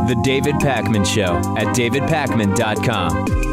The David Pakman Show at davidpakman.com.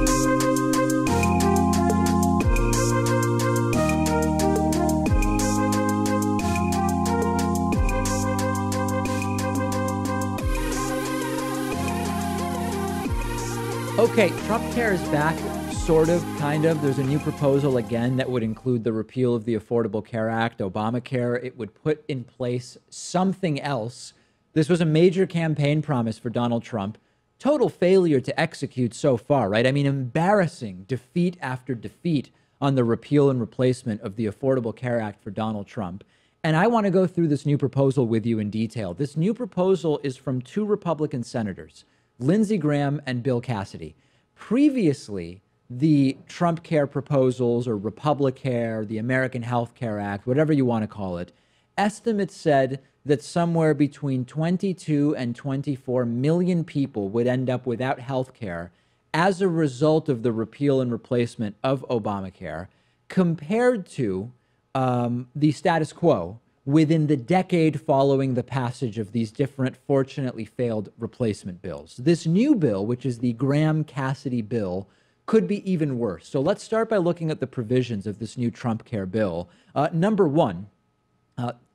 Okay, Trump Care is back, sort of, kind of. There's a new proposal again that would include the repeal of the Affordable Care Act, Obamacare. It would put in place something else. This was a major campaign promise for Donald Trump. Total failure to execute so far, right? I mean, embarrassing defeat after defeat on the repeal and replacement of the Affordable Care Act for Donald Trump. And I want to go through this new proposal with you in detail. This new proposal is from two Republican senators, Lindsey Graham and Bill Cassidy. Previously, the Trump Care proposals, or Republicare, the American Health Care Act, whatever you want to call it, estimates said that somewhere between 22 and 24 million people would end up without health care as a result of the repeal and replacement of Obamacare, compared to the status quo within the decade following the passage of these different, fortunately failed replacement bills. This new bill, which is the Graham-Cassidy bill, could be even worse. So let's start by looking at the provisions of this new Trump Care bill. Number one,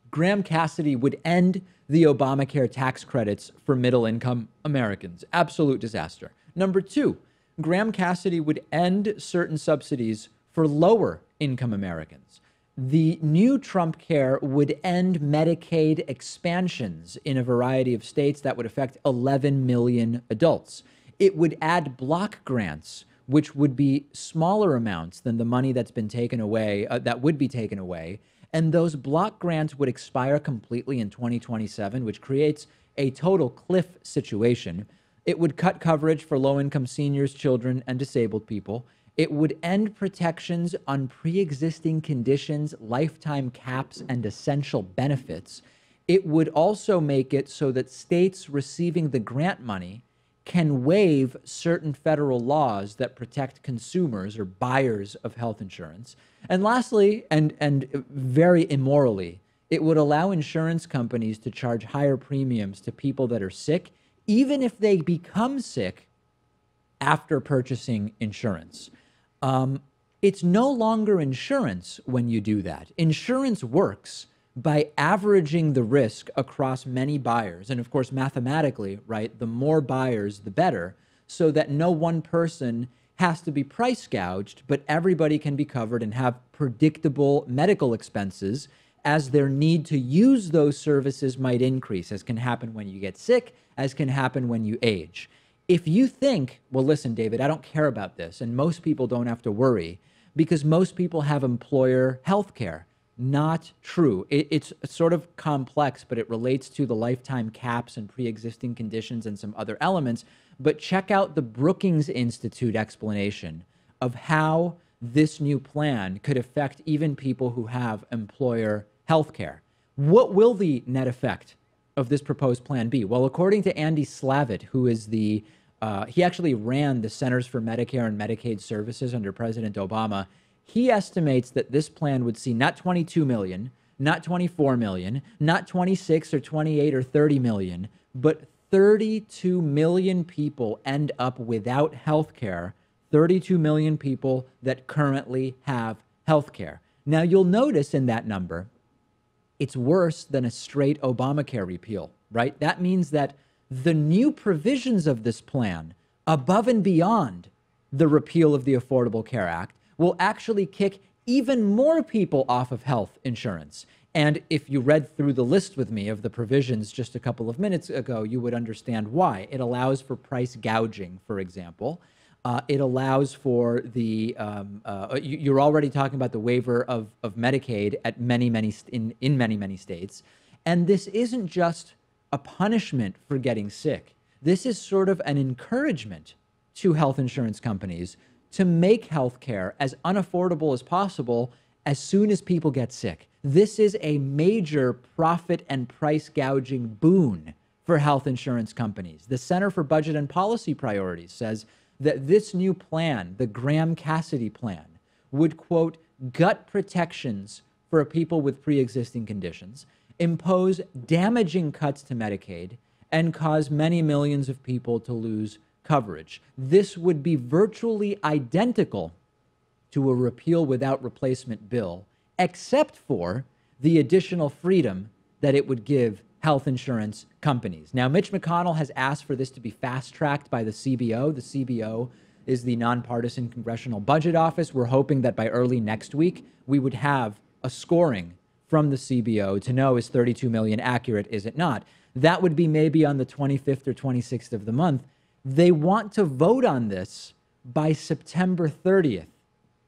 Graham-Cassidy would end the Obamacare tax credits for middle-income Americans. Absolute disaster. Number two, Graham-Cassidy would end certain subsidies for lower-income Americans. The new Trump Care would end Medicaid expansions in a variety of states that would affect 11 million adults. It would add block grants, which would be smaller amounts than the money that's been taken away, that would be taken away. And those block grants would expire completely in 2027, which creates a total cliff situation. It would cut coverage for low-income seniors, children, and disabled people. It would end protections on pre-existing conditions, lifetime caps, and essential benefits. It would also make it so that states receiving the grant money can waive certain federal laws that protect consumers or buyers of health insurance. And lastly, and very immorally, it would allow insurance companies to charge higher premiums to people that are sick, even if they become sick after purchasing insurance. It's no longer insurance when you do that. Insurance works by averaging the risk across many buyers. And of course, mathematically, right, the more buyers, the better, so that no one person has to be price gouged, but everybody can be covered and have predictable medical expenses as their need to use those services might increase, as can happen when you get sick, as can happen when you age. If you think, well, listen, David, I don't care about this, and most people don't have to worry because most people have employer health care. Not true. It's sort of complex, but it relates to the lifetime caps and pre-existing conditions and some other elements. But check out the Brookings Institute explanation of how this new plan could affect even people who have employer health care. What will the net effect of this proposed plan be? Well, according to Andy Slavitt, who is he actually ran the Centers for Medicare and Medicaid Services under President Obama, he estimates that this plan would see not 22 million, not 24 million, not 26 or 28 or 30 million, but 32 million people end up without health care, 32 million people that currently have health care. Now, you'll notice in that number, it's worse than a straight Obamacare repeal, right? That means that the new provisions of this plan, above and beyond the repeal of the Affordable Care Act, will actually kick even more people off of health insurance. And if you read through the list with me of the provisions just a couple of minutes ago, you would understand why. It allows for price gouging, for example. It allows for the, you're already talking about the waiver of Medicaid at in many states. And this isn't just a punishment for getting sick. This is sort of an encouragement to health insurance companies to make healthcare as unaffordable as possible as soon as people get sick. This is a major profit and price gouging boon for health insurance companies. The Center for Budget and Policy Priorities says that this new plan, the Graham-Cassidy plan, would, quote, gut protections for people with pre-existing conditions, impose damaging cuts to Medicaid, and cause many millions of people to lose coverage. This would be virtually identical to a repeal without replacement bill, except for the additional freedom that it would give health insurance companies. Now, Mitch McConnell has asked for this to be fast-tracked by the CBO. The CBO is the Nonpartisan Congressional Budget Office. We're hoping that by early next week, we would have a scoring from the CBO to know, is 32 million accurate, is it not? That would be maybe on the 25th or 26th of the month. They want to vote on this by September 30th.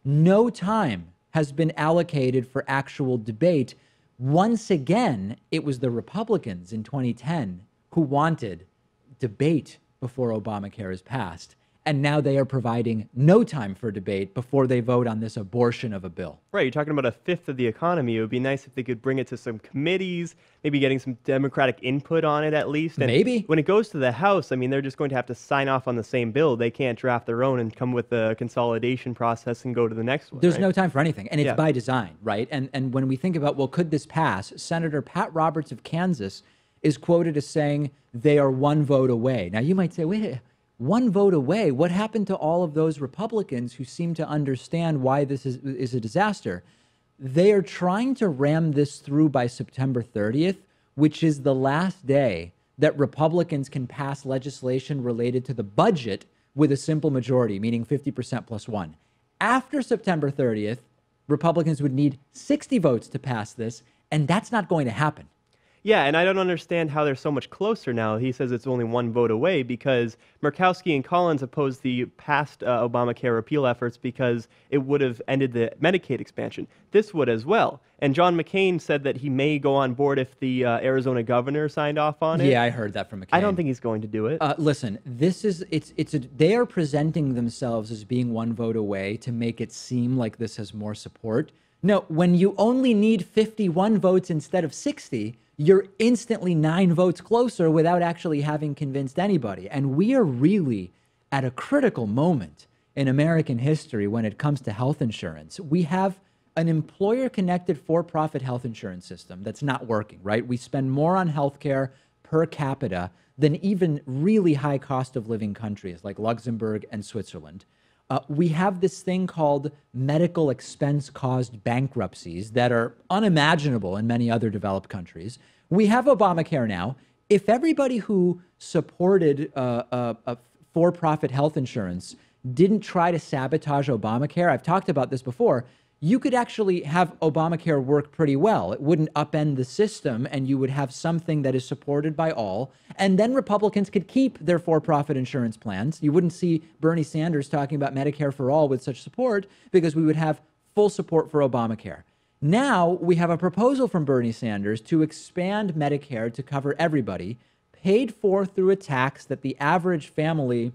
No time has been allocated for actual debate. Once again, it was the Republicans in 2010 who wanted debate before Obamacare is passed. And now they are providing no time for debate before they vote on this abortion of a bill. Right, you're talking about a fifth of the economy. It would be nice if they could bring it to some committees, maybe getting some Democratic input on it at least. And maybe. When it goes to the House, I mean, they're just going to have to sign off on the same bill. They can't draft their own and come with a consolidation process and go to the next one. There's right? no time for anything, and it's by design, right? And when we think about, well, could this pass? Senator Pat Roberts of Kansas is quoted as saying they are one vote away. Now, you might say, wait, one vote away? What happened to all of those Republicans who seem to understand why this is a disaster? They are trying to ram this through by September 30th, which is the last day that Republicans can pass legislation related to the budget with a simple majority, meaning 50% plus one. After September 30th, Republicans would need 60 votes to pass this, and that's not going to happen. Yeah, and I don't understand how they're so much closer now. He says it's only one vote away because Murkowski and Collins opposed the past Obamacare repeal efforts because it would have ended the Medicaid expansion. This would as well. And John McCain said that he may go on board if the Arizona governor signed off on it. Yeah, I heard that from McCain. I don't think he's going to do it. Listen, they are presenting themselves as being one vote away to make it seem like this has more support. No, when you only need 51 votes instead of 60, you're instantly 9 votes closer without actually having convinced anybody. And we are really at a critical moment in American history when it comes to health insurance. We have an employer-connected for-profit health insurance system that's not working, right? We spend more on healthcare per capita than even really high cost of living countries like Luxembourg and Switzerland. We have this thing called medical expense caused bankruptcies that are unimaginable in many other developed countries. We have Obamacare now. If everybody who supported a for-profit health insurance didn't try to sabotage Obamacare, I've talked about this before, you could actually have Obamacare work pretty well. It wouldn't upend the system, and you would have something that is supported by all. And then Republicans could keep their for-profit insurance plans. You wouldn't see Bernie Sanders talking about Medicare for all with such support because we would have full support for Obamacare. Now we have a proposal from Bernie Sanders to expand Medicare to cover everybody, paid for through a tax that the average family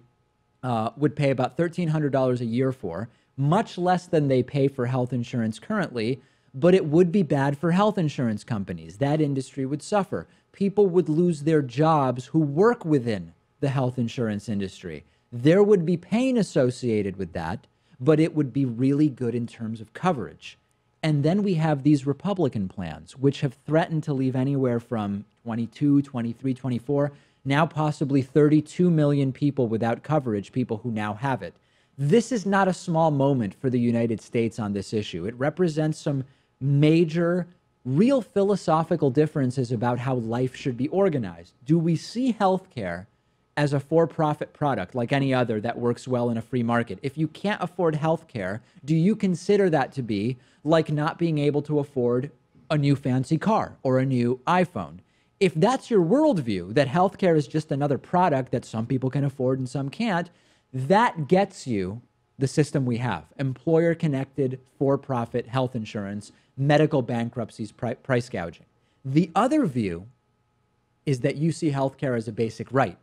would pay about $1,300 a year for, much less than they pay for health insurance currently, but it would be bad for health insurance companies. That industry would suffer. People would lose their jobs who work within the health insurance industry. There would be pain associated with that, but it would be really good in terms of coverage. And then we have these Republican plans, which have threatened to leave anywhere from 22, 23, 24, now possibly 32 million people without coverage, people who now have it. This is not a small moment for the United States on this issue. It represents some major, real philosophical differences about how life should be organized. Do we see healthcare as a for-profit product like any other that works well in a free market? If you can't afford healthcare, do you consider that to be like not being able to afford a new fancy car or a new iPhone? If that's your worldview, that healthcare is just another product that some people can afford and some can't, that gets you the system we have: employer-connected, for-profit health insurance, medical bankruptcies, price gouging. The other view is that you see healthcare as a basic right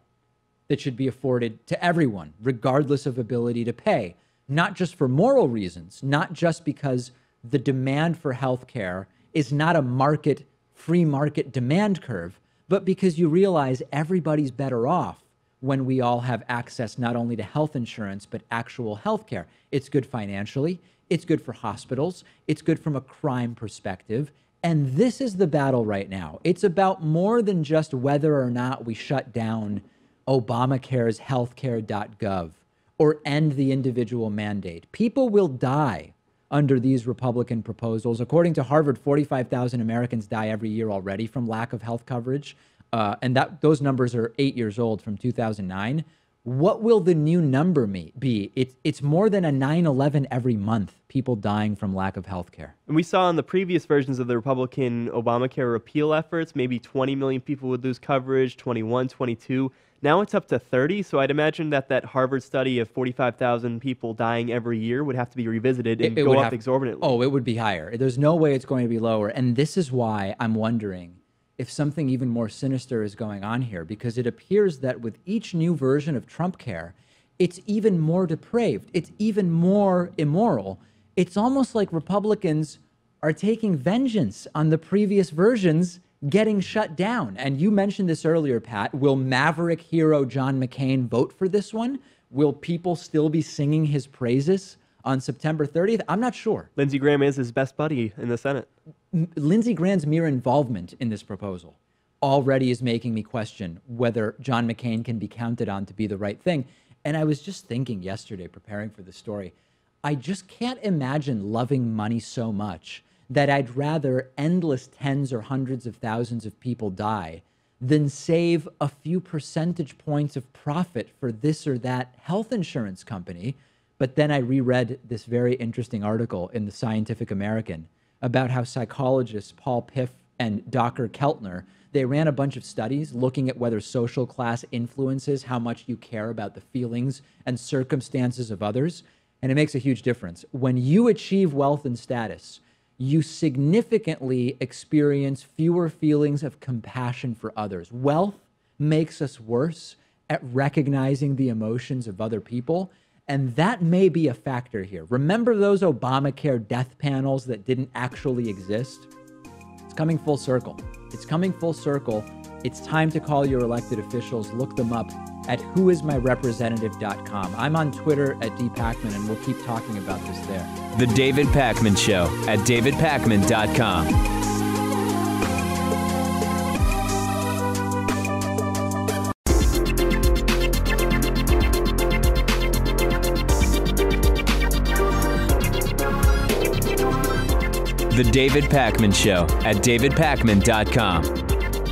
that should be afforded to everyone, regardless of ability to pay, not just for moral reasons, not just because the demand for healthcare is not a free market demand curve, but because you realize everybody's better off when we all have access not only to health insurance, but actual health care. It's good financially. It's good for hospitals. It's good from a crime perspective. And this is the battle right now. It's about more than just whether or not we shut down Obamacare's healthcare.gov or end the individual mandate. People will die under these Republican proposals. According to Harvard, 45,000 Americans die every year already from lack of health coverage. And those numbers are 8 years old from 2009. What will the new number be? It's more than a 9/11 every month, people dying from lack of health care. And we saw in the previous versions of the Republican Obamacare repeal efforts, maybe 20 million people would lose coverage, 21, 22. Now it's up to 30, so I'd imagine that Harvard study of 45,000 people dying every year would have to be revisited and go up exorbitantly. Oh, it would be higher. There's no way it's going to be lower. And this is why I'm wondering if something even more sinister is going on here, because it appears that with each new version of Trump Care, it's even more depraved. It's even more immoral. It's almost like Republicans are taking vengeance on the previous versions getting shut down. And you mentioned this earlier, Pat. Will Maverick hero John McCain vote for this one? Will people still be singing his praises on September 30th? I'm not sure. Lindsey Graham is his best buddy in the Senate. Lindsey Graham's mere involvement in this proposal already is making me question whether John McCain can be counted on to be the right thing. And I was just thinking yesterday, preparing for the story, I just can't imagine loving money so much that I'd rather endless tens or hundreds of thousands of people die than save a few percentage points of profit for this or that health insurance company. But then I reread this very interesting article in the Scientific American about how psychologists Paul Piff and Dr. Keltner, they ran a bunch of studies looking at whether social class influences how much you care about the feelings and circumstances of others. And it makes a huge difference. When you achieve wealth and status, you significantly experience fewer feelings of compassion for others. Wealth makes us worse at recognizing the emotions of other people. And that may be a factor here. Remember those Obamacare death panels that didn't actually exist? It's coming full circle. It's coming full circle. It's time to call your elected officials. Look them up at whoismyrepresentative.com. I'm on Twitter at dpacman, and we'll keep talking about this there. The David Pakman Show at davidpakman.com. The David Pakman Show at davidpakman.com.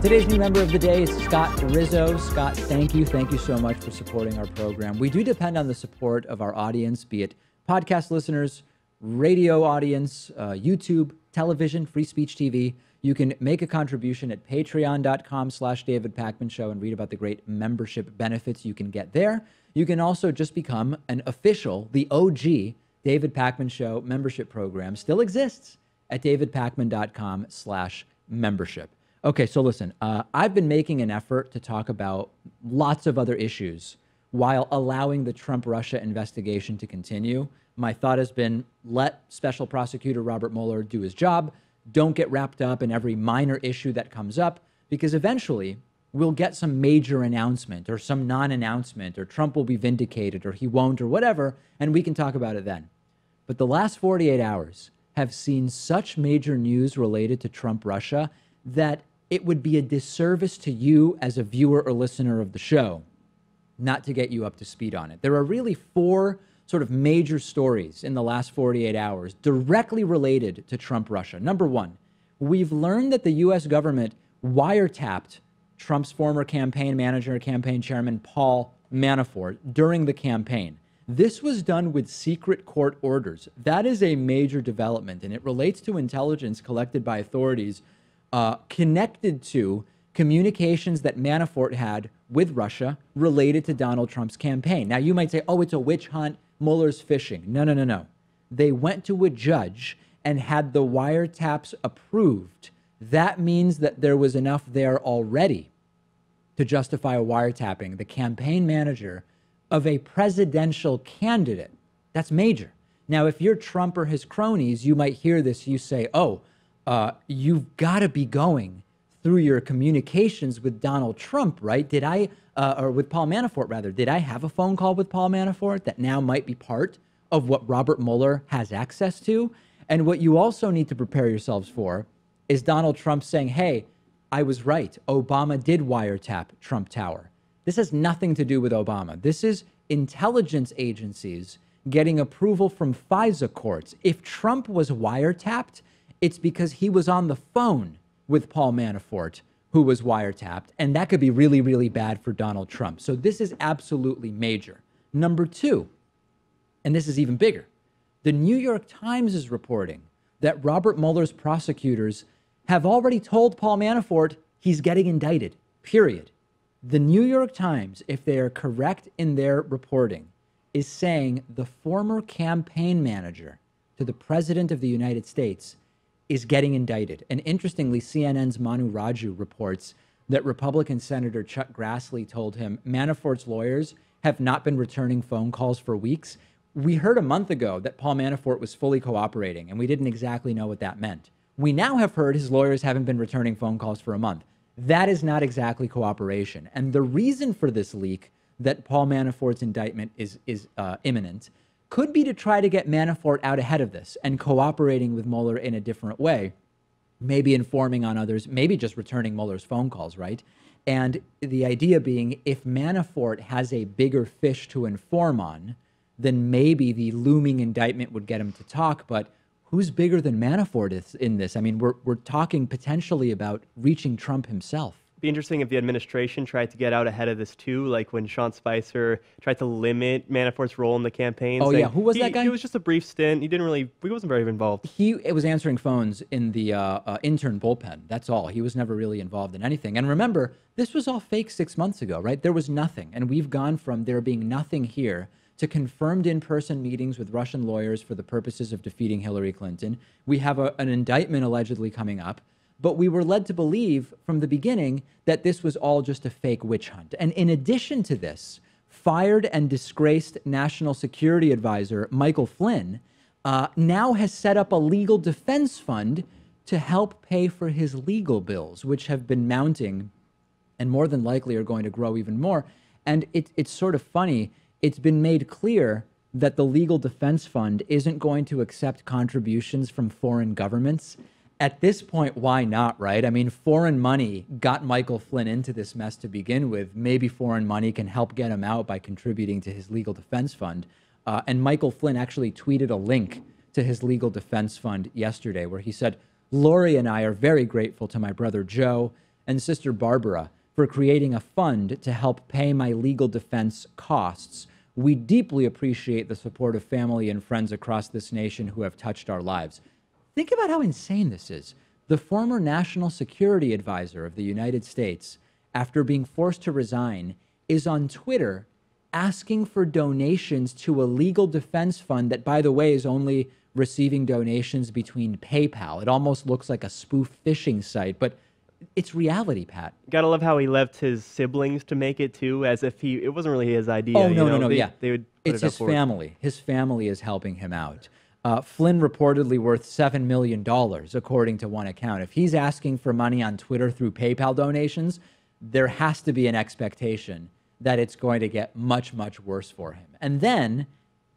Today's new member of the day is Scott Rizzo. Scott, thank you. Thank you so much for supporting our program. We do depend on the support of our audience, be it podcast listeners, radio audience, YouTube, television, free speech TV. You can make a contribution at patreon.com/David Pakman Show and read about the great membership benefits you can get there. You can also just become an official, the OG David Pakman Show membership program still exists at davidpakman.com/membership. Okay, so listen, I've been making an effort to talk about lots of other issues while allowing the Trump-Russia investigation to continue. My thought has been, let Special Prosecutor Robert Mueller do his job. Don't get wrapped up in every minor issue that comes up, because eventually we'll get some major announcement or some non-announcement, or Trump will be vindicated or he won't or whatever, and we can talk about it then. But the last 48 hours have seen such major news related to Trump-Russia that it would be a disservice to you as a viewer or listener of the show not to get you up to speed on it. There are really four sort of major stories in the last 48 hours directly related to Trump-Russia. Number one, we've learned that the U.S. government wiretapped Trump's former campaign manager, campaign chairman, Paul Manafort, during the campaign. This was done with secret court orders. That is a major development, and it relates to intelligence collected by authorities connected to communications that Manafort had with Russia related to Donald Trump's campaign. Now, you might say, oh, it's a witch hunt, Mueller's fishing. No. They went to a judge and had the wiretaps approved. That means that there was enough there already to justify a wiretapping the campaign manager of a presidential candidate. That's major. Now, if you're Trump or his cronies, you might hear this. You say, you've got to be going through your communications with Donald Trump, right? Or with Paul Manafort, rather. Did I have a phone call with Paul Manafort that now might be part of what Robert Mueller has access to. And what you also need to prepare yourselves for is Donald Trump saying, hey, I was right. Obama did wiretap Trump Tower. This has nothing to do with Obama. This is intelligence agencies getting approval from FISA courts. If Trump was wiretapped, it's because he was on the phone with Paul Manafort, who was wiretapped, and that could be really, really bad for Donald Trump. So this is absolutely major. Number two, and this is even bigger, the New York Times is reporting that Robert Mueller's prosecutors have already told Paul Manafort he's getting indicted, period. The New York Times, if they are correct in their reporting, is saying the former campaign manager to the President of the United States is getting indicted. And interestingly, CNN's Manu Raju reports that Republican Senator Chuck Grassley told him Manafort's lawyers have not been returning phone calls for weeks. We heard a month ago that Paul Manafort was fully cooperating, and we didn't exactly know what that meant. We now have heard his lawyers haven't been returning phone calls for a month. That is not exactly cooperation. And the reason for this leak that Paul Manafort's indictment is imminent could be to try to get Manafort out ahead of this and cooperating with Mueller in a different way, maybe informing on others, maybe just returning Mueller's phone calls, right? And the idea being, if Manafort has a bigger fish to inform on, then maybe the looming indictment would get him to talk. But who's bigger than Manafort is in this? I mean, we're talking potentially about reaching Trump himself. Be interesting if the administration tried to get out ahead of this too, like when Sean Spicer tried to limit Manafort's role in the campaign. Oh yeah, who was that guy? It was just a brief stint. He wasn't very involved. He was answering phones in the intern bullpen. That's all. He was never really involved in anything. And remember, this was all fake 6 months ago, right? There was nothing, and we've gone from there being nothing here to confirmed in-person meetings with Russian lawyers for the purposes of defeating Hillary Clinton. We have an indictment allegedly coming up. But we were led to believe from the beginning that this was all just a fake witch hunt. And in addition to this, fired and disgraced National Security Advisor Michael Flynn now has set up a legal defense fund to help pay for his legal bills, which have been mounting and more than likely are going to grow even more. And it's sort of funny. It's been made clear that the legal defense fund isn't going to accept contributions from foreign governments. At this point, why not, right? I mean, foreign money got Michael Flynn into this mess to begin with. Maybe foreign money can help get him out by contributing to his legal defense fund. And Michael Flynn actually tweeted a link to his legal defense fund yesterday where he said, Lori and I are very grateful to my brother Joe and sister Barbara for creating a fund to help pay my legal defense costs. We deeply appreciate the support of family and friends across this nation who have touched our lives. Think about how insane this is. The former National Security Advisor of the United States, after being forced to resign, is on Twitter asking for donations to a legal defense fund that, by the way, is only receiving donations between PayPal. It almost looks like a spoof phishing site, but it's reality, Pat. Gotta love how he left his siblings to make it too, as if it wasn't really his idea. Oh, no, yeah. They would put it's it up his forward. family. His family is helping him out. Flynn reportedly worth $7 million, according to one account. If he's asking for money on Twitter through PayPal donations, there has to be an expectation that it's going to get much, much worse for him. And then,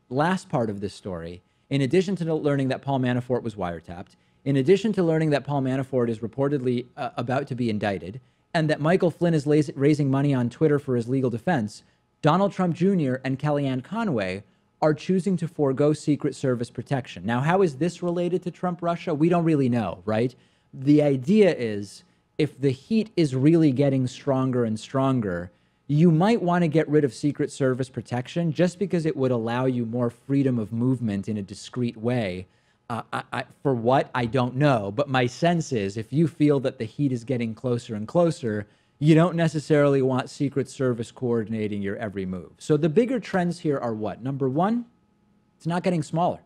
last part of this story, in addition to learning that Paul Manafort was wiretapped, in addition to learning that Paul Manafort is reportedly about to be indicted, and that Michael Flynn is raising money on Twitter for his legal defense, Donald Trump Jr. and Kellyanne Conway are choosing to forego Secret Service protection. Now, how is this related to Trump-Russia? We don't really know, right? The idea is if the heat is really getting stronger and stronger, you might want to get rid of Secret Service protection just because it would allow you more freedom of movement in a discreet way. For what? I don't know. But my sense is if you feel that the heat is getting closer and closer, you don't necessarily want Secret Service coordinating your every move. So the bigger trends here are what? Number one, it's not getting smaller.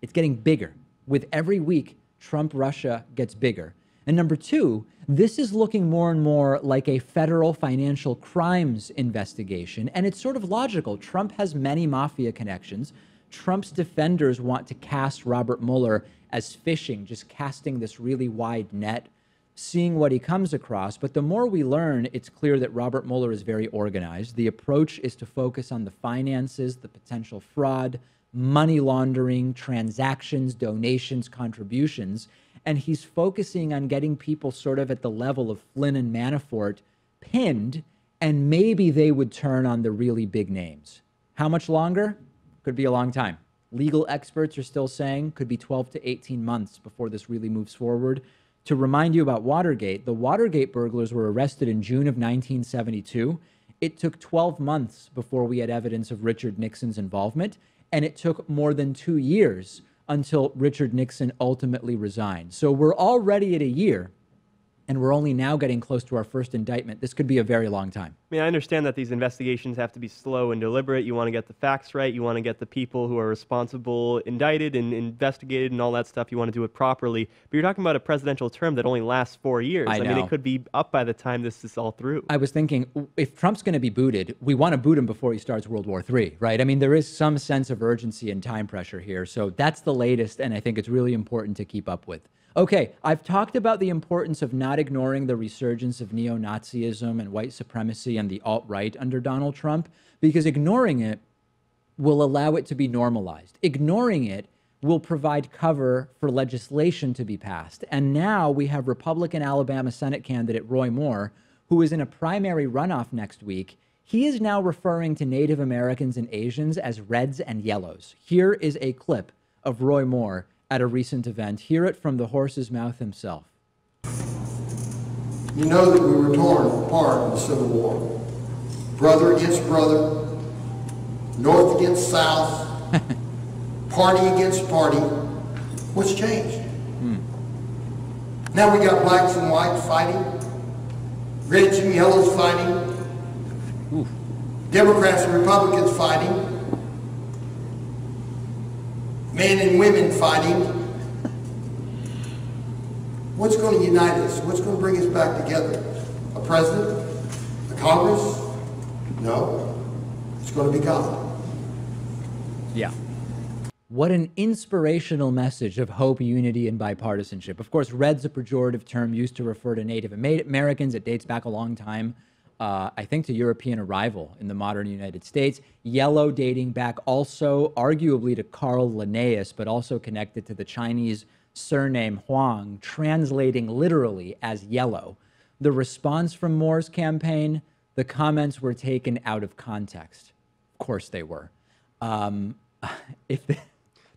It's getting bigger. With every week, Trump-Russia gets bigger. And number two, this is looking more and more like a federal financial crimes investigation. And it's sort of logical. Trump has many mafia connections. Trump's defenders want to cast Robert Mueller as fishing, just casting this really wide net, seeing what he comes across. But the more we learn, it's clear that Robert Mueller is very organized. The approach is to focus on the finances, the potential fraud, money laundering, transactions, donations, contributions. And he's focusing on getting people sort of at the level of Flynn and Manafort pinned, and maybe they would turn on the really big names. How much longer? Could be a long time. Legal experts are still saying could be 12 to 18 months before this really moves forward. To remind you about Watergate, the Watergate burglars were arrested in June of 1972. It took 12 months before we had evidence of Richard Nixon's involvement, and it took more than 2 years until Richard Nixon ultimately resigned. So we're already at a year, and we're only now getting close to our first indictment. This could be a very long time. I mean, I understand that these investigations have to be slow and deliberate. You want to get the facts right. You want to get the people who are responsible indicted and investigated and all that stuff. You want to do it properly. But you're talking about a presidential term that only lasts 4 years. I mean, know. it could be up by the time this is all through. I was thinking, if Trump's going to be booted, we want to boot him before he starts World War III, right? I mean, there is some sense of urgency and time pressure here. So that's the latest, and I think it's really important to keep up with. Okay, I've talked about the importance of not ignoring the resurgence of neo-Nazism and white supremacy and the alt-right under Donald Trump, because ignoring it will allow it to be normalized. Ignoring it will provide cover for legislation to be passed. And now we have Republican Alabama Senate candidate Roy Moore, who is in a primary runoff next week. He is now referring to Native Americans and Asians as reds and yellows. Here is a clip of Roy Moore at a recent event. Hear it from the horse's mouth himself. You know that we were torn apart in the Civil War. Brother against brother, North against South, party against party. What's changed? Now we got blacks and whites fighting, reds and yellows fighting, Democrats and Republicans fighting, men and women fighting. What's going to unite us? What's going to bring us back together? A president? A Congress? No. It's going to be God. Yeah. What an inspirational message of hope, unity, and bipartisanship. Of course, red's a pejorative term used to refer to Native Americans. It dates back a long time, I think, to European arrival in the modern United States. Yellow dating back also arguably to Carl Linnaeus, but also connected to the Chinese surname Huang, translating literally as yellow. The response from Moore's campaign, the comments were taken out of context. Of course they were. That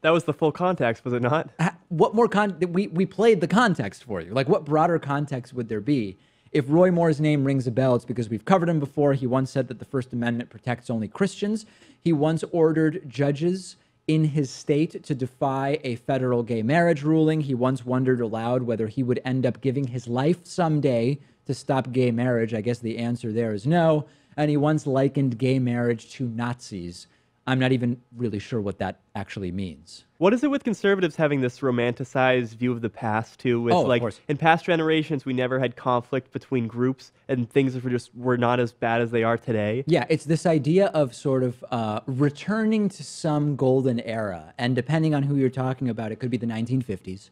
was the full context, was it not? What more we played the context for you. Like, what broader context would there be? If Roy Moore's name rings a bell, it's because we've covered him before. He once said that the First Amendment protects only Christians. He once ordered judges in his state to defy a federal gay marriage ruling. He once wondered aloud whether he would end up giving his life someday to stop gay marriage. I guess the answer there is no. And he once likened gay marriage to Nazis. I'm not even really sure what that actually means. What is it with conservatives having this romanticized view of the past too? With of like course. In past generations, we never had conflict between groups, and things were not as bad as they are today. Yeah, it's this idea of sort of returning to some golden era, and depending on who you're talking about, it could be the 1950s,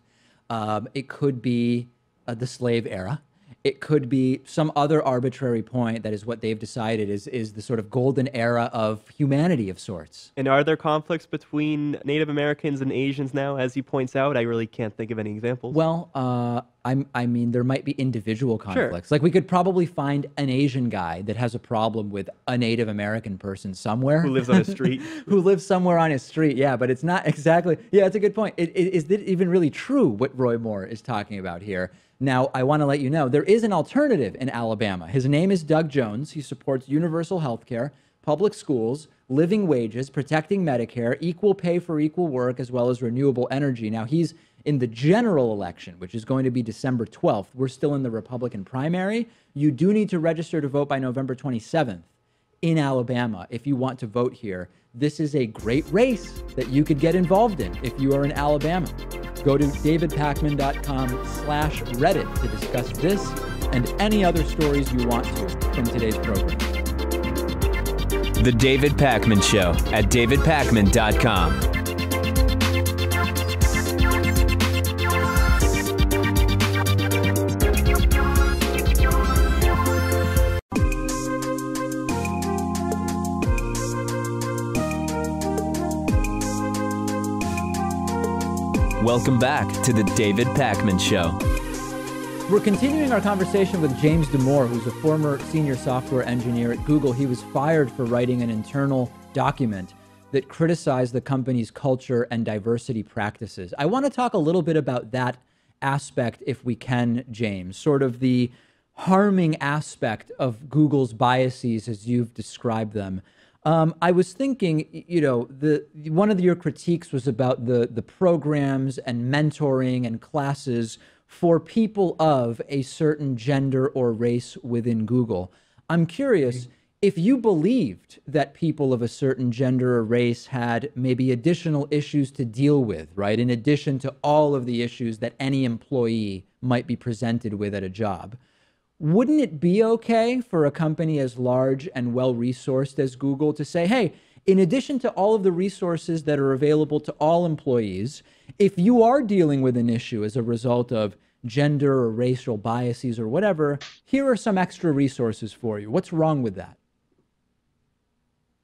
it could be the slave era. It could be some other arbitrary point that is what they've decided is the sort of golden era of humanity of sorts. And are there conflicts between Native Americans and Asians now, as he points out? I really can't think of any examples. Well, I mean, there might be individual conflicts. Sure. Like, we could probably find an Asian guy that has a problem with a Native American person somewhere. Who lives on his street. Who lives somewhere on his street, yeah, but it's not exactly... Yeah, it's a good point. Is it even really true what Roy Moore is talking about here? Now, I want to let you know, there is an alternative in Alabama. His name is Doug Jones. He supports universal health care, public schools, living wages, protecting Medicare, equal pay for equal work, as well as renewable energy. Now, he's in the general election, which is going to be December 12th. We're still in the Republican primary. You do need to register to vote by November 27th in Alabama if you want to vote here. This is a great race that you could get involved in if you are in Alabama. Go to davidpakman.com/Reddit to discuss this and any other stories you want to from today's program. The David Pakman Show at davidpakman.com. Welcome back to the David Pakman Show. We're continuing our conversation with James Damore, who's a former senior software engineer at Google. He was fired for writing an internal document that criticized the company's culture and diversity practices. I want to talk a little bit about that aspect, if we can, James, sort of the harming aspect of Google's biases as you've described them. I was thinking, you know, one of your critiques was about the programs and mentoring and classes for people of a certain gender or race within Google. I'm curious, if you believed that people of a certain gender or race had maybe additional issues to deal with, right, in addition to all of the issues that any employee might be presented with at a job, wouldn't it be okay for a company as large and well-resourced as Google to say, hey, in addition to all of the resources that are available to all employees, if you are dealing with an issue as a result of gender or racial biases or whatever, here are some extra resources for you. What's wrong with that?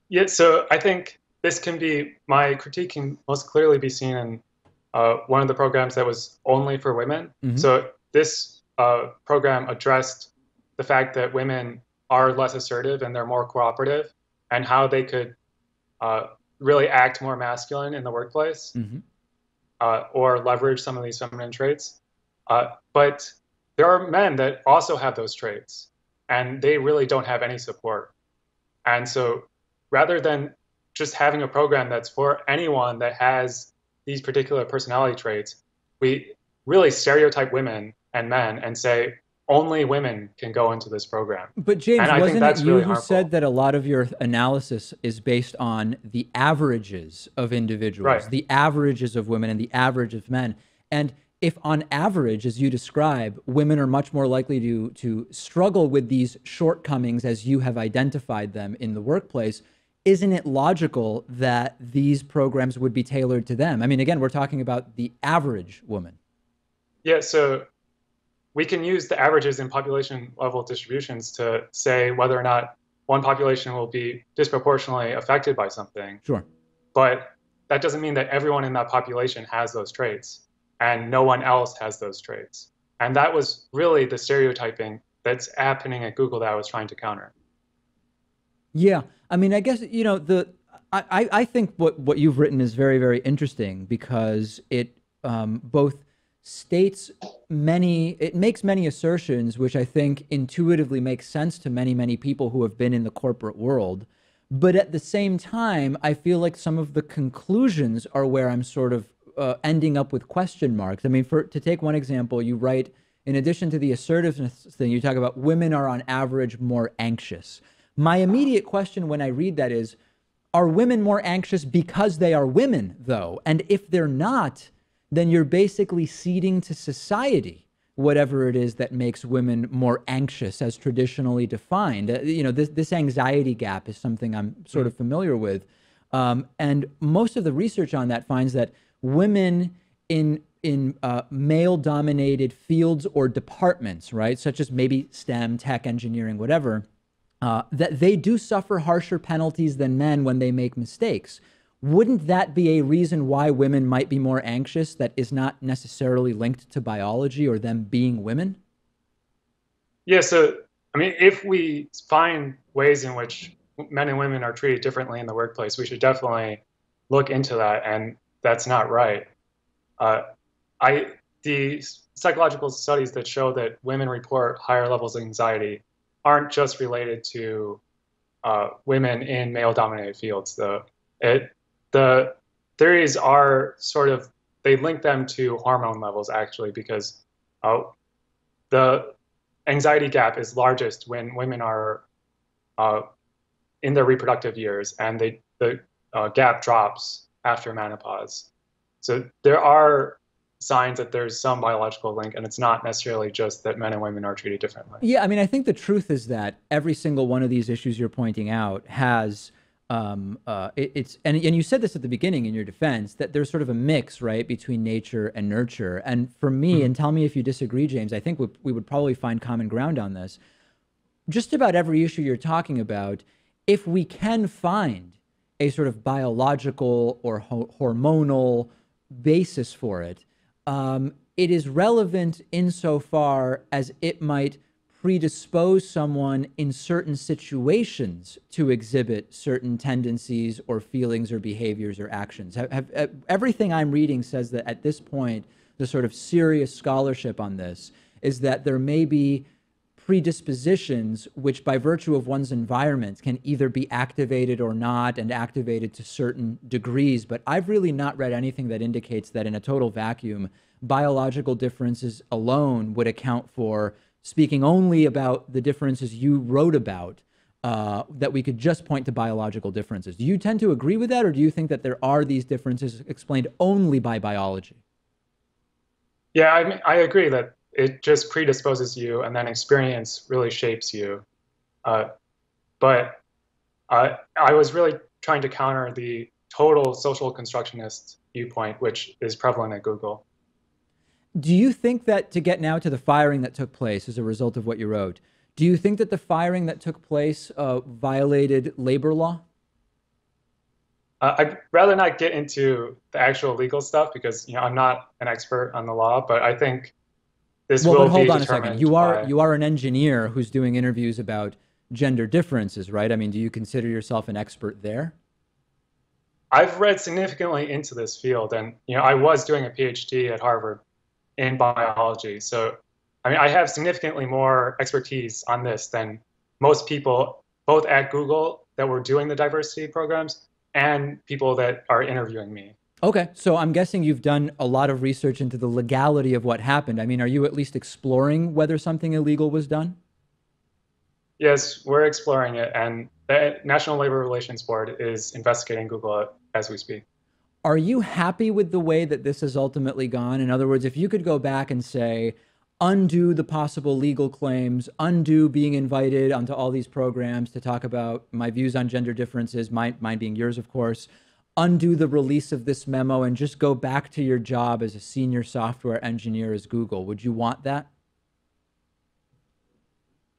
Yeah, so I think this can be, my critique can most clearly be seen in one of the programs that was only for women. Mm-hmm. So this program addressed the fact that women are less assertive and they're more cooperative, and how they could really act more masculine in the workplace, mm-hmm. Or leverage some of these feminine traits. But there are men that also have those traits, and they really don't have any support. And so rather than just having a program that's for anyone that has these particular personality traits, we really stereotype women and men and say only women can go into this program. But James, wasn't it you who said that a lot of your analysis is based on the averages of individuals, right, the averages of women and the average of men? And if on average, as you describe, women are much more likely to struggle with these shortcomings as you have identified them in the workplace, isn't it logical that these programs would be tailored to them? I mean, again, we're talking about the average woman. Yeah, so we can use the averages in population level distributions to say whether or not one population will be disproportionately affected by something. Sure. But that doesn't mean that everyone in that population has those traits and no one else has those traits. And that was really the stereotyping that's happening at Google that I was trying to counter. Yeah, I mean, I guess, you know, I think what you've written is very, very interesting because it both states it makes many assertions, which I think intuitively makes sense to many, many people who have been in the corporate world. But at the same time, I feel like some of the conclusions are where I'm sort of ending up with question marks. I mean, to take one example, you write, in addition to the assertiveness thing, you talk about women are on average more anxious. My immediate question when I read that is, are women more anxious because they are women, though? And if they're not, then you're basically ceding to society whatever it is that makes women more anxious as traditionally defined. You know, this anxiety gap is something I'm sort of familiar with. And most of the research on that finds that women in male-dominated fields or departments, right, such as maybe STEM, tech, engineering, whatever, that they do suffer harsher penalties than men when they make mistakes. Wouldn't that be a reason why women might be more anxious that is not necessarily linked to biology or them being women? Yeah, so, I mean, if we find ways in which men and women are treated differently in the workplace, we should definitely look into that, and that's not right. The psychological studies that show that women report higher levels of anxiety aren't just related to women in male-dominated fields. The theories are sort of, they link them to hormone levels, actually, because the anxiety gap is largest when women are in their reproductive years, and the gap drops after menopause. So there are signs that there's some biological link, and it's not necessarily just that men and women are treated differently. Yeah, I mean, I think the truth is that every single one of these issues you're pointing out has, and you said this at the beginning in your defense, that there's sort of a mix, right, between nature and nurture. And for me, and tell me if you disagree, James, I think we would probably find common ground on this. Just about every issue you're talking about, if we can find a sort of biological or hormonal basis for it, it is relevant insofar as it might predispose someone in certain situations to exhibit certain tendencies or feelings or behaviors or actions. Everything I'm reading says that at this point, the sort of serious scholarship on this is that there may be predispositions which by virtue of one's environment can either be activated or not, and activated to certain degrees. But I've really not read anything that indicates that in a total vacuum, biological differences alone would account for, speaking only about the differences you wrote about, that we could just point to biological differences. Do you tend to agree with that, or do you think that there are these differences explained only by biology? Yeah, I mean, I agree that it just predisposes you, and then experience really shapes you. But I was really trying to counter the total social constructionist viewpoint, which is prevalent at Google. Do you think that, to get now to the firing that took place as a result of what you wrote, do you think that the firing that took place violated labor law? I'd rather not get into the actual legal stuff because I'm not an expert on the law, but I think this will be determined. Well, but hold on a second. You are an engineer who's doing interviews about gender differences, right? I mean, do you consider yourself an expert there? I've read significantly into this field, and I was doing a PhD at Harvard in biology. So, I mean, I have significantly more expertise on this than most people, both at Google that were doing the diversity programs and people that are interviewing me. Okay, so I'm guessing you've done a lot of research into the legality of what happened. I mean, are you at least exploring whether something illegal was done? Yes, we're exploring it, and the National Labor Relations Board is investigating Google as we speak. Are you happy with the way that this has ultimately gone? In other words, if you could go back and say, undo the possible legal claims, undo being invited onto all these programs to talk about my views on gender differences, mine being yours, of course, undo the release of this memo and just go back to your job as a senior software engineer as Google, would you want that?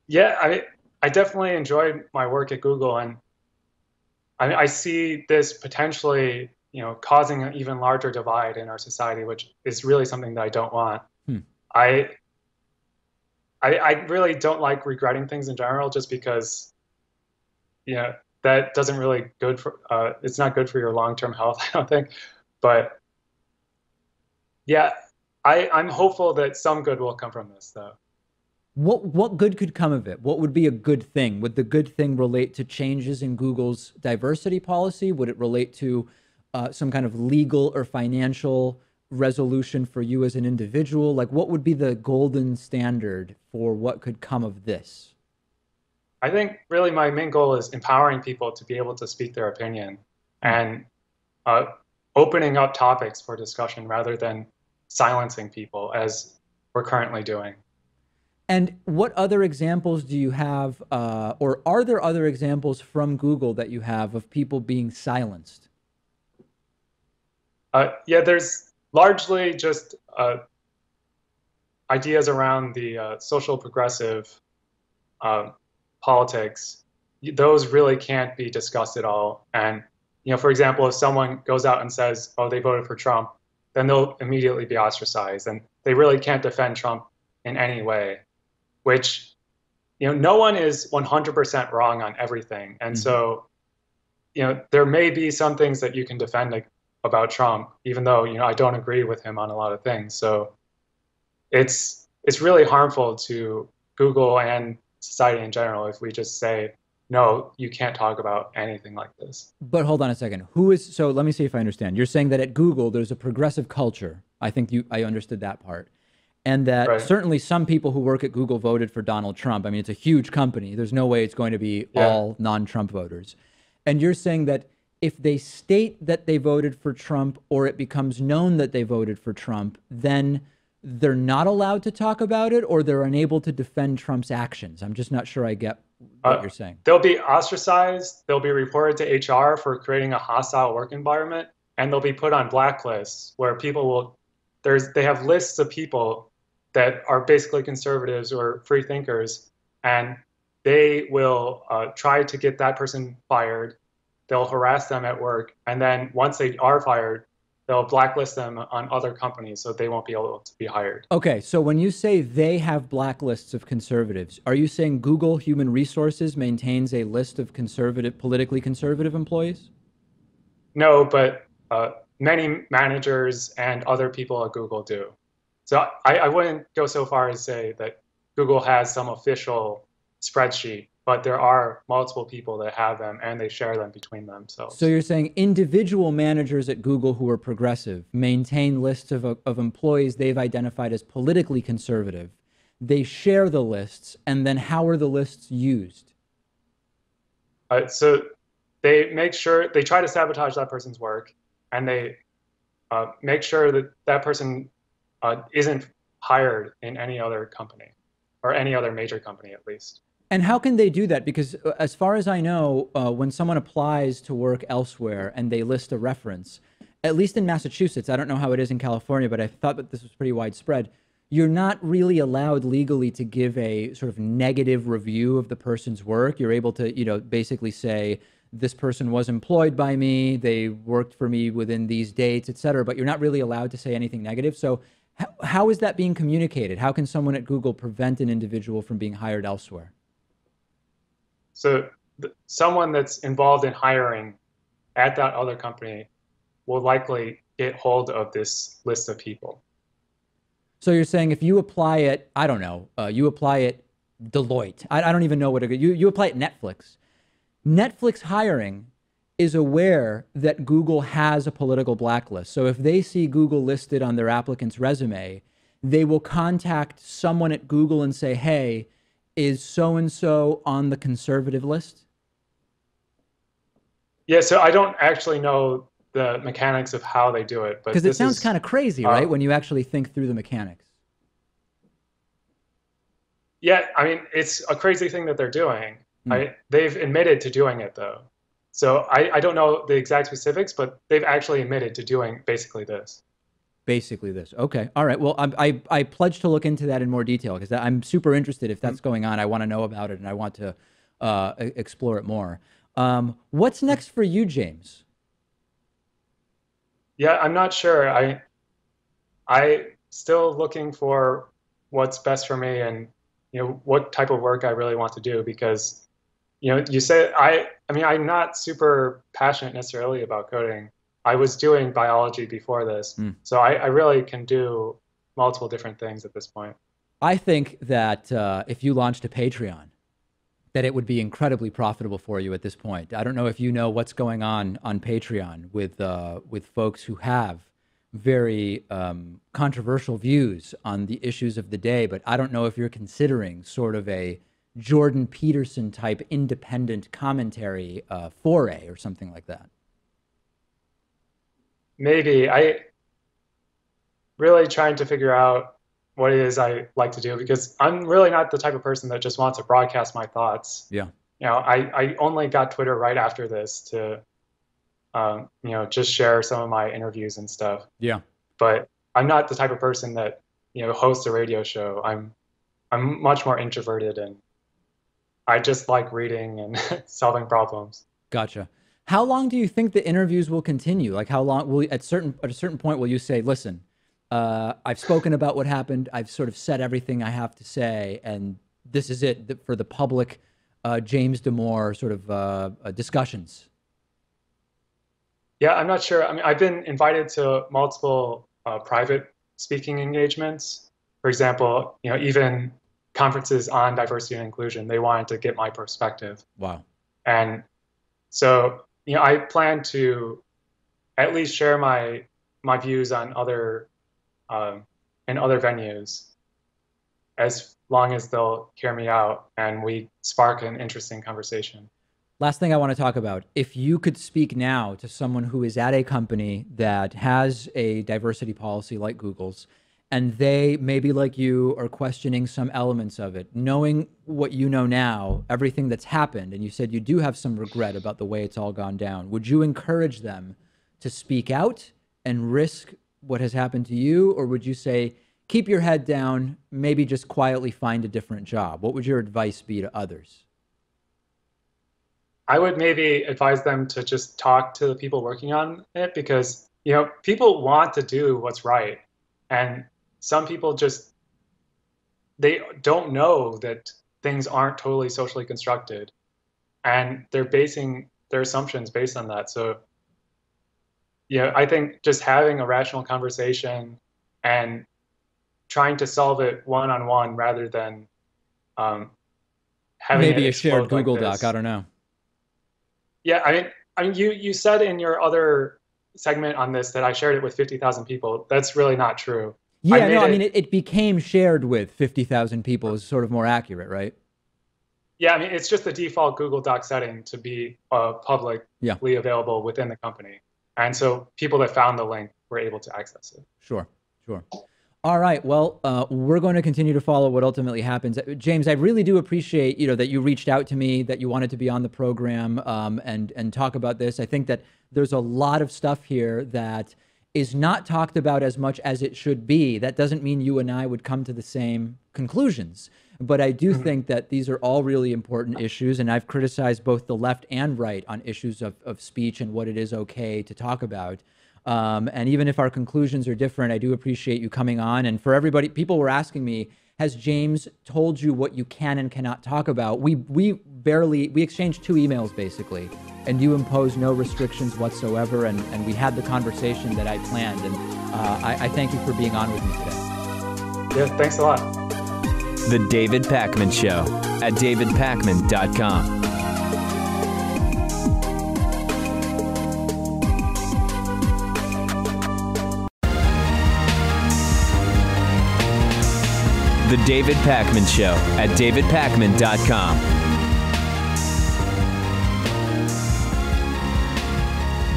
Yeah, I definitely enjoyed my work at Google, and I see this potentially causing an even larger divide in our society, which is really something that I don't want. I really don't like regretting things in general, just because, that doesn't really good for, it's not good for your long-term health, I don't think. But yeah, I'm hopeful that some good will come from this, though. What good could come of it? What would be a good thing? Would the good thing relate to changes in Google's diversity policy? Would it relate to some kind of legal or financial resolution for you as an individual? Like, what would be the golden standard for what could come of this? I think really my main goal is empowering people to be able to speak their opinion and opening up topics for discussion rather than silencing people as we're currently doing. And what other examples do you have, or are there other examples from Google that you have of people being silenced? Yeah, there's largely just ideas around the social progressive politics. Those really can't be discussed at all. And, for example, if someone goes out and says, oh, they voted for Trump, then they'll immediately be ostracized. And they really can't defend Trump in any way, which, no one is 100% wrong on everything. And so, there may be some things that you can defend about Trump, even though, I don't agree with him on a lot of things. So it's really harmful to Google and society in general if we just say, no, you can't talk about anything like this. But hold on a second. So let me see if I understand. You're saying that at Google, there's a progressive culture. I think I understood that part. And that certainly some people who work at Google voted for Donald Trump. I mean, it's a huge company. There's no way it's going to be all non-Trump voters. And you're saying that if they state that they voted for Trump, or it becomes known that they voted for Trump, then they're not allowed to talk about it, or they're unable to defend Trump's actions. I'm just not sure I get what you're saying. They'll be ostracized. They'll be reported to HR for creating a hostile work environment, and they'll be put on blacklists where people they have lists of people that are basically conservatives or free thinkers, and they will try to get that person fired. They'll harass them at work, and then once they are fired, they'll blacklist them on other companies so they won't be able to be hired. Okay, so when you say they have blacklists of conservatives, are you saying Google Human Resources maintains a list of politically conservative employees? No, but many managers and other people at Google do. So I wouldn't go so far as say that Google has some official spreadsheet, but there are multiple people that have them and they share them between themselves. So you're saying individual managers at Google who are progressive maintain lists of employees they've identified as politically conservative. They share the lists, and then how are the lists used? So they make sure, they try to sabotage that person's work, and they make sure that that person isn't hired in any other company, or any other major company at least. And how can they do that? Because as far as I know, when someone applies to work elsewhere and they list a reference, at least in Massachusetts, I don't know how it is in California, but I thought that this was pretty widespread. You're not really allowed legally to give a sort of negative review of the person's work. You're able to, you know, basically say, this person was employed by me, they worked for me within these dates, et cetera, but you're not really allowed to say anything negative. So how is that being communicated? How can someone at Google prevent an individual from being hired elsewhere? So someone that's involved in hiring at that other company will likely get hold of this list of people. So you're saying if you apply at, I don't know, you apply at Deloitte, I don't even know what you apply at Netflix. Netflix hiring is aware that Google has a political blacklist. So if they see Google listed on their applicant's resume, they will contact someone at Google and say, hey, is so-and-so on the conservative list? Yeah, so I don't actually know the mechanics of how they do it. Because it sounds kind of crazy, right, when you actually think through the mechanics. Yeah, I mean, it's a crazy thing that they're doing. They've admitted to doing it, though. So I don't know the exact specifics, but they've actually admitted to doing basically this. Basically this. Okay. All right. Well, I pledge to look into that in more detail because I'm super interested. If that's going on, I want to know about it and I want to explore it more. What's next for you, James? Yeah, I'm not sure. I still looking for what's best for me and, you know, what type of work I really want to do because, you know, you say, I mean, I'm not super passionate necessarily about coding. I was doing biology before this, so I really can do multiple different things at this point. I think that if you launched a Patreon, that it would be incredibly profitable for you at this point. I don't know if you know what's going on Patreon with folks who have very controversial views on the issues of the day, but I don't know if you're considering sort of a Jordan Peterson type independent commentary foray or something like that. Maybe. I really trying to figure out what it is I like to do because I'm really not the type of person that just wants to broadcast my thoughts. Yeah. You know, I only got Twitter right after this to, you know, just share some of my interviews and stuff. Yeah. But I'm not the type of person that, you know, hosts a radio show. I'm much more introverted and I just like reading and solving problems. Gotcha. How long do you think the interviews will continue? Like how long will at a certain point will you say, listen, I've spoken about what happened. I've sort of said everything I have to say. And this is it for the public James Damore sort of discussions. Yeah, I'm not sure. I mean, I've been invited to multiple private speaking engagements. For example, you know, even conferences on diversity and inclusion, they wanted to get my perspective. Wow. And so, you know, I plan to at least share my views on other in other venues as long as they'll hear me out and we spark an interesting conversation. Last thing I want to talk about, if you could speak now to someone who is at a company that has a diversity policy like Google's, and they, maybe like you, are questioning some elements of it, knowing what you know now, everything that's happened, and you said you do have some regret about the way it's all gone down, would you encourage them to speak out and risk what has happened to you, or would you say, keep your head down, maybe just quietly find a different job? What would your advice be to others? I would maybe advise them to just talk to the people working on it because you know, people want to do what's right. And some people just, they don't know that things aren't totally socially constructed. And they're basing their assumptions based on that. So, yeah, I think just having a rational conversation and trying to solve it one-on-one rather than having Maybe it a shared explode like Google Doc. this. I don't know. Yeah, I mean, you said in your other segment on this that I shared it with 50,000 people. That's really not true. Yeah, no, I mean, it became shared with 50,000 people is sort of more accurate, right? Yeah, I mean, it's just the default Google Doc setting to be publicly available within the company. And so people that found the link were able to access it. Sure, sure. All right. Well, we're going to continue to follow what ultimately happens. James, I really do appreciate, you know, that you reached out to me, that you wanted to be on the program and talk about this. I think that there's a lot of stuff here that is not talked about as much as it should be. That doesn't mean you and I would come to the same conclusions. But I do think that these are all really important issues. And I've criticized both the left and right on issues of speech and what it is okay to talk about. And even if our conclusions are different, I do appreciate you coming on. And for everybody, people were asking me, has James told you what you can and cannot talk about? We exchanged 2 emails basically, and you imposed no restrictions whatsoever. And we had the conversation that I planned. And I thank you for being on with me today. Yeah, thanks a lot. The David Pakman Show at davidpakman.com. The David Pakman Show at davidpakman.com.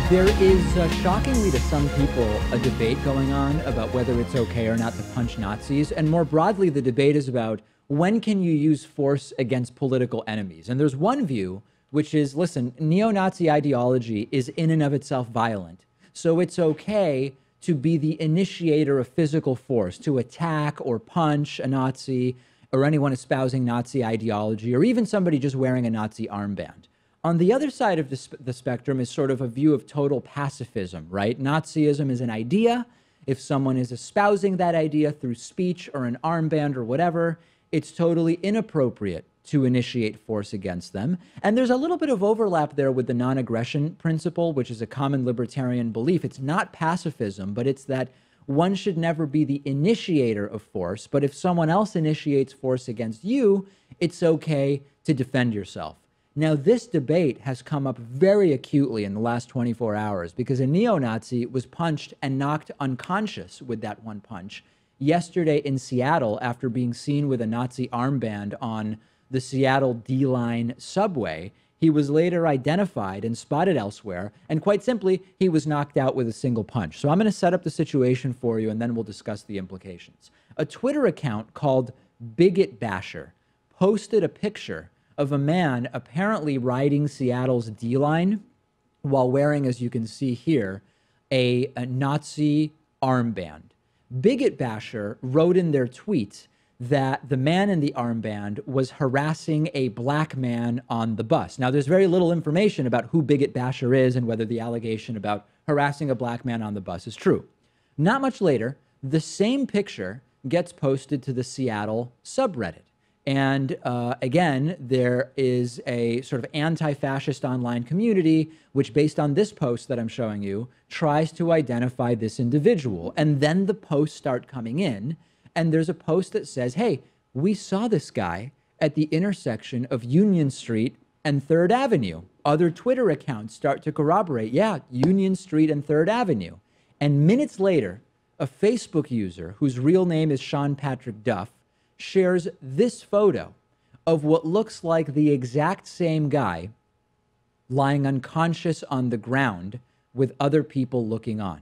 There is, shockingly to some people, a debate going on about whether it's okay or not to punch Nazis. And more broadly, the debate is about when can you use force against political enemies? And there's one view, which is, listen, neo-Nazi ideology is in and of itself violent. So it's okay to be the initiator of physical force, to attack or punch a Nazi or anyone espousing Nazi ideology, or even somebody just wearing a Nazi armband. On the other side of the spectrum is sort of a view of total pacifism, right? Nazism is an idea. If someone is espousing that idea through speech or an armband or whatever, it's totally inappropriate to initiate force against them. And there's a little bit of overlap there with the non-aggression principle, which is a common libertarian belief. It's not pacifism, but it's that one should never be the initiator of force. But if someone else initiates force against you, it's okay to defend yourself. Now, this debate has come up very acutely in the last 24 hours because a neo-Nazi was punched and knocked unconscious with that one punch yesterday in Seattle after being seen with a Nazi armband on the Seattle D-Line subway. He was later identified and spotted elsewhere, and quite simply, he was knocked out with a single punch. So I'm going to set up the situation for you, and then we'll discuss the implications. A Twitter account called Bigot Basher posted a picture of a man apparently riding Seattle's D-Line while wearing, as you can see here, a Nazi armband. Bigot Basher wrote in their tweet that the man in the armband was harassing a black man on the bus. Now, there's very little information about who Bigot Basher is and whether the allegation about harassing a black man on the bus is true. Not much later, the same picture gets posted to the Seattle subreddit. And again, there is a sort of anti-fascist online community, which based on this post that I'm showing you, tries to identify this individual. And then the posts start coming in. And there's a post that says, hey, we saw this guy at the intersection of Union Street and 3rd Avenue. Other Twitter accounts start to corroborate, yeah, Union Street and 3rd Avenue. And minutes later, a Facebook user whose real name is Sean Patrick Duff shares this photo of what looks like the exact same guy lying unconscious on the ground with other people looking on.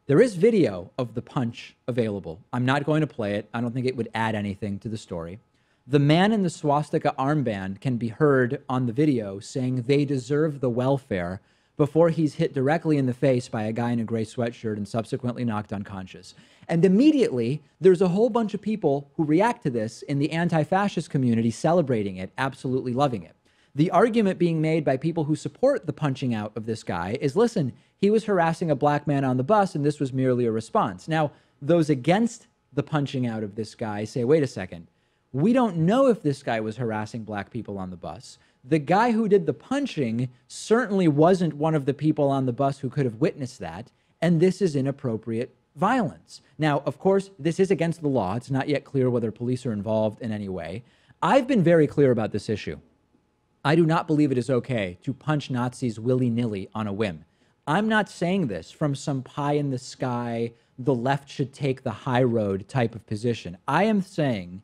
There is video of the punch available. I'm not going to play it. I don't think it would add anything to the story. The man in the swastika armband can be heard on the video saying they deserve the welfare before he's hit directly in the face by a guy in a gray sweatshirt and subsequently knocked unconscious. And immediately, there's a whole bunch of people who react to this in the anti-fascist community celebrating it, absolutely loving it. The argument being made by people who support the punching out of this guy is, listen, he was harassing a black man on the bus, and this was merely a response. Now, those against the punching out of this guy say, wait a second, we don't know if this guy was harassing black people on the bus. The guy who did the punching certainly wasn't one of the people on the bus who could have witnessed that, and this is inappropriate violence. Now, of course, this is against the law. It's not yet clear whether police are involved in any way. I've been very clear about this issue. I do not believe it is okay to punch Nazis willy-nilly on a whim. I'm not saying this from some pie in the sky, the left should take the high road type of position. I am saying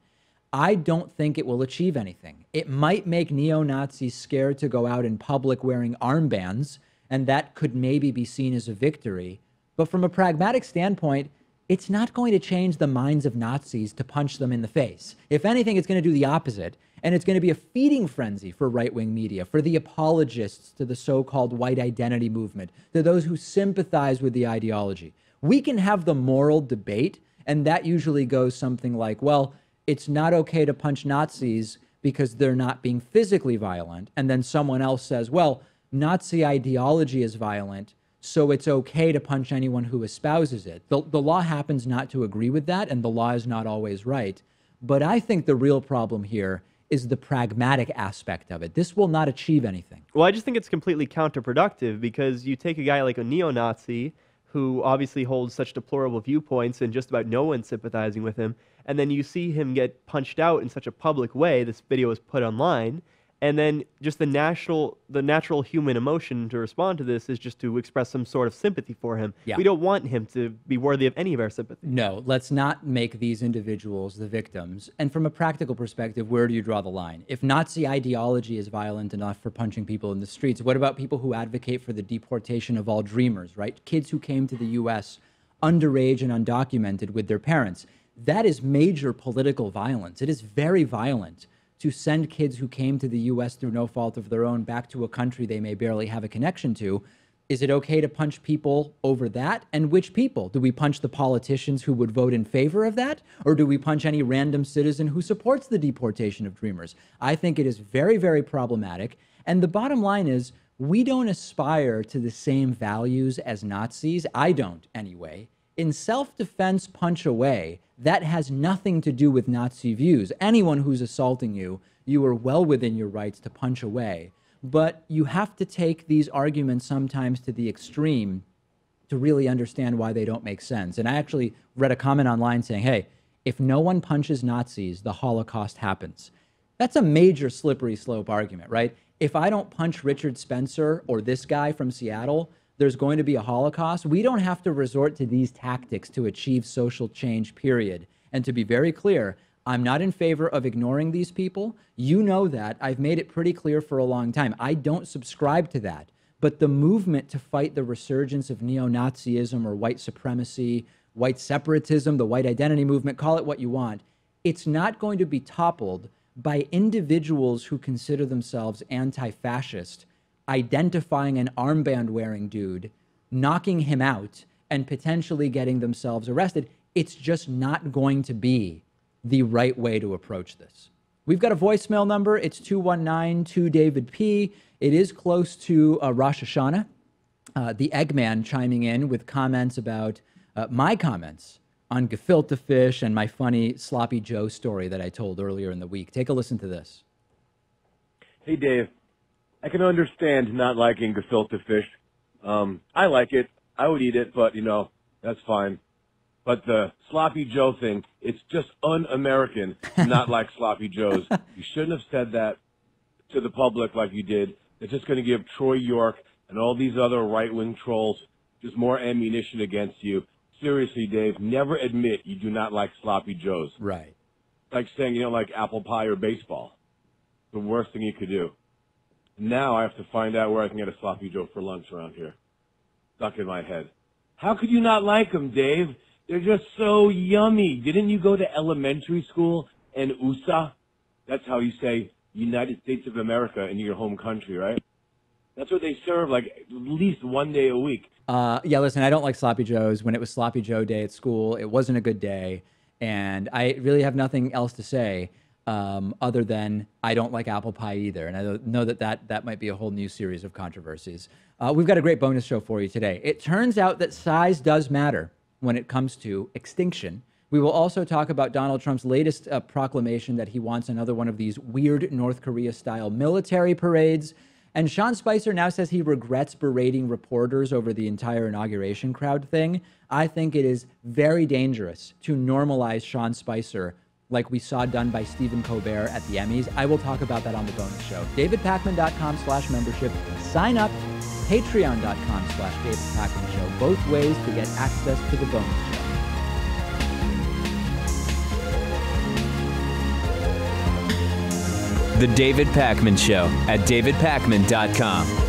I don't think it will achieve anything. It might make neo-Nazis scared to go out in public wearing armbands, and that could maybe be seen as a victory. But from a pragmatic standpoint, it's not going to change the minds of Nazis to punch them in the face. If anything, it's going to do the opposite. And it's going to be a feeding frenzy for right-wing media, for the apologists to the so-called white identity movement, to those who sympathize with the ideology. We can have the moral debate, and that usually goes something like, well, it's not okay to punch Nazis because they're not being physically violent. And then someone else says, well, Nazi ideology is violent, so it's okay to punch anyone who espouses it. The law happens not to agree with that, and the law is not always right. But I think the real problem here is the pragmatic aspect of it. This will not achieve anything. Well, I just think it's completely counterproductive, because you take a guy like a neo-Nazi who obviously holds such deplorable viewpoints and just about no one's sympathizing with him, and then you see him get punched out in such a public way. This video was put online, and then just the natural human emotion to respond to this is just to express some sort of sympathy for him. Yeah. We don't want him to be worthy of any of our sympathy. No, let's not make these individuals the victims. And from a practical perspective, where do you draw the line? If Nazi ideology is violent enough for punching people in the streets, what about people who advocate for the deportation of all dreamers, right? Kids who came to the U.S. underage and undocumented with their parents. That is major political violence. It is very violent to send kids who came to the U.S. through no fault of their own back to a country they may barely have a connection to. Is it okay to punch people over that? And which people? Do we punch the politicians who would vote in favor of that? Or do we punch any random citizen who supports the deportation of dreamers? I think it is very, very problematic. And the bottom line is, we don't aspire to the same values as Nazis. I don't, anyway. In self-defense, punch away, that has nothing to do with Nazi views. Anyone who's assaulting you, you are well within your rights to punch away. But you have to take these arguments sometimes to the extreme to really understand why they don't make sense. And I actually read a comment online saying, hey, if no one punches Nazis, the Holocaust happens. That's a major slippery slope argument, right? If I don't punch Richard Spencer or this guy from Seattle, there's going to be a Holocaust. We don't have to resort to these tactics to achieve social change, period. And to be very clear, I'm not in favor of ignoring these people. You know that. I've made it pretty clear for a long time. I don't subscribe to that. But the movement to fight the resurgence of neo-Nazism or white supremacy, white separatism, the white identity movement, call it what you want, it's not going to be toppled by individuals who consider themselves anti-fascist, identifying an armband-wearing dude, knocking him out, and potentially getting themselves arrested. It's just not going to be the right way to approach this. We've got a voicemail number. It's 219-2-DAVID-P. It is close to Rosh Hashanah. The Eggman chiming in with comments about my comments on gefilte fish and my funny Sloppy Joe story that I told earlier in the week. Take a listen to this. Hey, Dave. I can understand not liking gefilte fish. I like it. I would eat it, but, you know, that's fine. But the Sloppy Joe thing, it's just un-American to not like Sloppy Joes. You shouldn't have said that to the public like you did. It's just going to give Troy York and all these other right-wing trolls just more ammunition against you. Seriously, Dave, never admit you do not like Sloppy Joes. Right. It's like saying you don't like apple pie or baseball. The worst thing you could do. Now I have to find out where I can get a Sloppy Joe for lunch around here. Stuck in my head. How could you not like them, Dave? They're just so yummy. Didn't you go to elementary school in USA? That's how you say United States of America in your home country, right? That's what they serve like at least one day a week. Yeah, listen, I don't like Sloppy Joes. When it was Sloppy Joe Day at school, it wasn't a good day. And I really have nothing else to say. other than I don't like apple pie either. And I know that might be a whole new series of controversies. We've got a great bonus show for you today. It turns out that size does matter when it comes to extinction. We will also talk about Donald Trump's latest proclamation that he wants another one of these weird North Korea-style military parades. And Sean Spicer now says he regrets berating reporters over the entire inauguration crowd thing. I think it is very dangerous to normalize Sean Spicer like we saw done by Stephen Colbert at the Emmys. I will talk about that on the bonus show. DavidPakman.com/membership. Sign up. Patreon.com/DavidPakman Show. Both ways to get access to the bonus show. The David Pakman Show at DavidPakman.com.